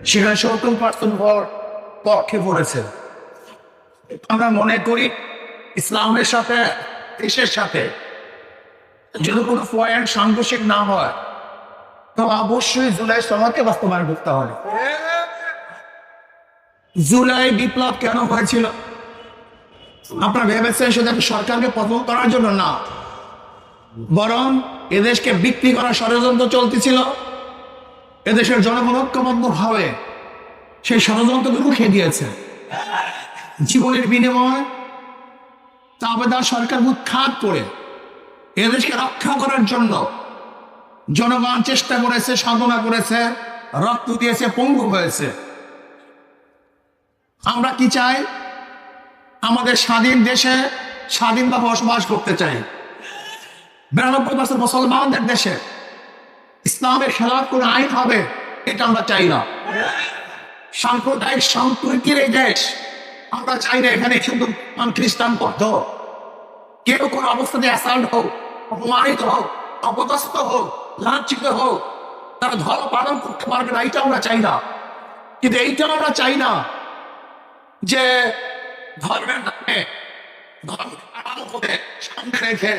সেখানে 70% ভোট পক্ষে পড়েছে। আমরা মনে করি ইসলামের সাথে দেশের সাথে যদি কোনো পয়েন্ট সাংঘর্ষিক না হয় তো অবশ্যই জুলাই সনদকে বাস্তবায়ন করতে হবে। জুলাই বিপ্লব কেন হয়েছিল? আপনারা ভেবেছেন শুধু সরকারকে পতন করার জন্য না, বরং এদেশকে বিক্রি করার ষড়যন্ত্র চলতেছিল। এদেশের জনগণ ঐক্যবদ্ধ ভাবে সেই ষড়যন্ত্রকে রুখে দিয়েছে। জীবনের বিনিময় তাবেদার সরকার উৎখাত করে এদেশকে রক্ষা করার জন্য জনগণ চেষ্টা করেছে, সাধনা করেছে, রক্ত দিয়েছে, পঙ্গু হয়েছে। আমরা কি চাই? আমাদের স্বাধীন দেশে স্বাধীনভাবে বসবাস করতে চাই। 92% মুসলমানদের দেশে ইসলামের খেলাফ কোন আইন হবে এটা আমরা চাই না। সাম্প্রদায়িক সম্প্রীতির এই দেশ আমরা চাই না। এখানে শুধু খ্রিস্টান বৌদ্ধ কেউ কোনো অবস্থাতে অ্যাসাল্ট হোক, অপমানিত হোক, অপদস্থ হোক, লাঞ্ছিত হোক, তারা ধর্ম পালন করতে পারবে না, এইটা আমরা চাই না। কিন্তু এইটা আমরা চাই না যে ধর্মের নামে ধর্মকে সামনে রেখে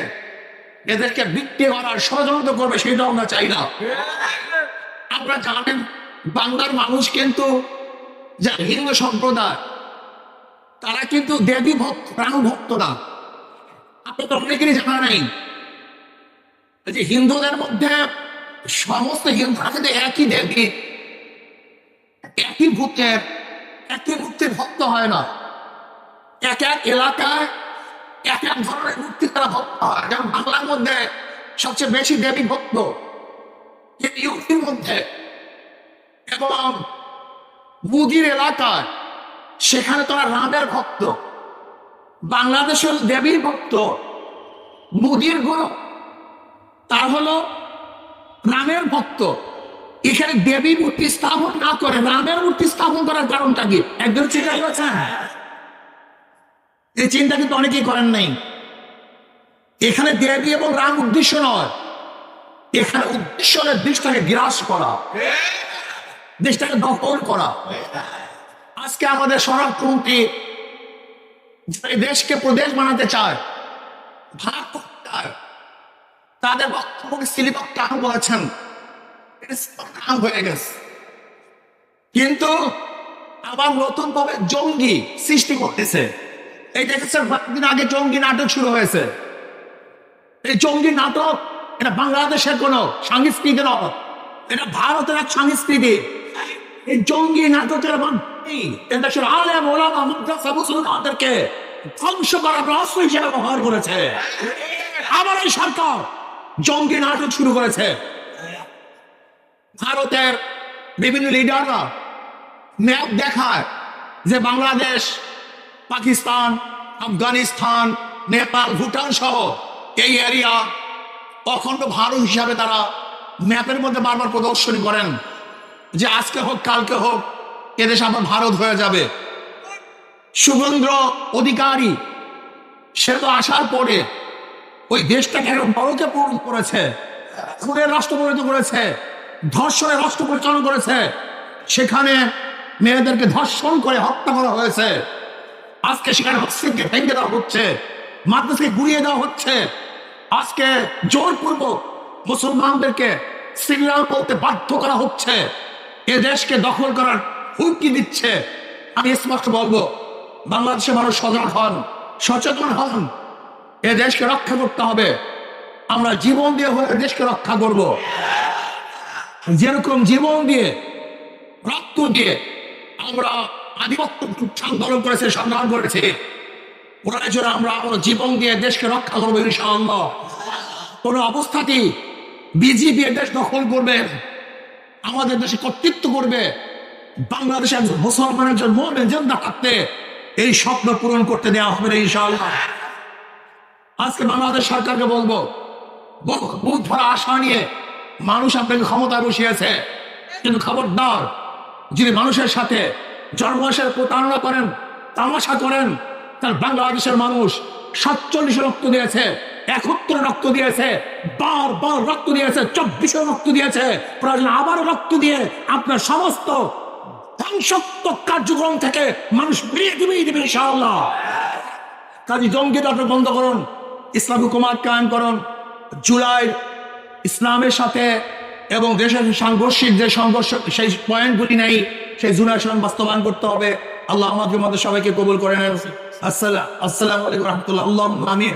এদেরকে বিক্রি করার ষড়যন্ত্র করবে, সেটা আমরা চাই না। আপনারা জানেন বাংলার মানুষ কিন্তু যা হিন্দু সম্প্রদায় তারা কিন্তু দেবী ভক্ত, প্রাণ ভক্ত না। আপনার তো অনেকেরই জানা নেই যে হিন্দুদের মধ্যে সমস্ত হিন্দুরা কিন্তু একই দেবী, একই ভূতের, একই মূর্তির ভক্ত হয় না। এক এক এলাকায় এক এক ধরনের মূর্তি তারা ভক্ত হয়। যেমন বাংলার মধ্যে সবচেয়ে বেশি দেবী ভক্ত ইউপির মধ্যে, এবং মুদির এলাকায় সেখানে তারা রামের ভক্ত। বাংলাদেশের দেবীর ভক্ত মুদির গুরু তার হলো রামের ভক্ত। এখানে দেবী মূর্তি স্থাপন না করে রামের মূর্তি স্থাপন করার কারণটা কি? একদম চিন্তা করেছেন? এই চিন্তা কিন্তু অনেকেই করেন নাই। এখানে দেবী এবং রাম উদ্দেশ্য নয়, এখানে উদ্দেশ্য হলো দেশটাকে গ্রাস করা, দেশটাকে দখল করা। আজকে আমাদের স্বরাষ্ট্রমন্ত্রী দেশকে প্রদেশ বানাতে চায়, ভাগ করতে চায়, তাদের বক্তব্যকে সিলিবাস টান বলেছেন, হয়ে গেছে। কিন্তু আবার নতুন ভাবে জঙ্গি সৃষ্টি করতেছে। এই দেখেছেন কয়েকদিন আগে জঙ্গি নাটক শুরু হয়েছে। এই জঙ্গি নাটক এটা বাংলাদেশের কোন সংস্কৃতি নয়, এটা ভারতের এক সংস্কৃতি। এই জঙ্গি নাটকের দেশের আলেম ওলামা মাদ্রাসা মুসলমানদেরকে ধ্বংস করার অস্ত্র হিসেবে ব্যবহার করেছে। আবার এই সরকার জঙ্গি নাটক শুরু করেছে। ভারতের বিভিন্ন লিডাররা ম্যাপ দেখায় যে বাংলাদেশ, পাকিস্তান, আফগানিস্তান, নেপাল, ভুটান সহ এই এরিয়া অখণ্ড ভারত হিসাবে তারা ম্যাপের মধ্যে বারবার প্রদর্শনী করেন যে আজকে হোক কালকে হোক এদেশ আবার ভারত হয়ে যাবে। শুভেন্দ্র অধিকারী সে তো আসার পরে ওই দেশটাকে বড়কে পূরণ করেছে, খুনের রাষ্ট্র পরিণত করেছে, ধর্ষণের রাষ্ট্র পরিচালনা করেছে। সেখানে মেয়েদেরকে ধর্ষণ করে হত্যা করা হয়েছে। আজকে সেখানে মসজিদকে ভেঙে দেওয়া হচ্ছে, মাদ্রাসাকে গুড়িয়ে দেওয়া হচ্ছে। আজকে জোরপূর্বক মুসলমানদেরকে সিরিয়াল বলতে বাধ্য করা হচ্ছে, এ দেশকে দখল করার হুমকি দিচ্ছে। আমি স্পষ্ট বলবো, বাংলাদেশের মানুষ সজাগ হন, সচেতন হন। এ দেশকে রক্ষা করতে হবে। আমরা জীবন দিয়ে হয়ে দেশকে রক্ষা করব। যেরকম জীবন দিয়ে, রক্ত দিয়ে আমরা আধিপত্য আন্দোলন করেছে, সংগ্রাম করেছে, ওরা জন্য আমরা জীবন দিয়ে দেশকে রক্ষা করবো ইনশাআল্লাহ। কোন অবস্থাতেই বিজেপি দেশ দখল করবে, আমাদের দেশে কর্তৃত্ব করবে, বাংলাদেশের মুসলমানের জন্য জিন্দা থাকতে এই স্বপ্ন পূরণ করতে দেওয়া হবে না ইনশাআল্লাহ। আজকে বাংলাদেশ সরকারকে বলবো, বুক ভরা আশা নিয়ে মানুষ আপনাকে ক্ষমতায় বসিয়েছে, কিন্তু খবরদার যদি মানুষের সাথে জনগণের প্রতারণা করেন, তামাশা করেন, তার বাংলাদেশের মানুষ 47 রক্ত দিয়েছে, 71 রক্ত দিয়েছে, বারবার রক্ত দিয়েছে, 24 রক্ত দিয়েছে, প্রয়োজন আবারও রক্ত দিয়ে আপনার সমস্ত ধ্বংসাত্মক কার্যক্রম থেকে মানুষ বেরিয়ে দেবে ইনশাআল্লাহ। কাজী জঙ্গিবাদ বন্ধ করুন, ইসলাম হুকুমাত কায়েম করুন। জুলাই ইসলামের সাথে এবং দেশের সাংঘর্ষিক যে সংঘর্ষ সেই পয়েন্টগুলি নেই, সেই জুলাই বাস্তবায়ন করতে হবে। আল্লাহ আমাদের মধ্যে সবাইকে কবুল করে নেন। আসসালামু আলাইকুম রহমতুল্লাহ। আল্লাহ আমিন।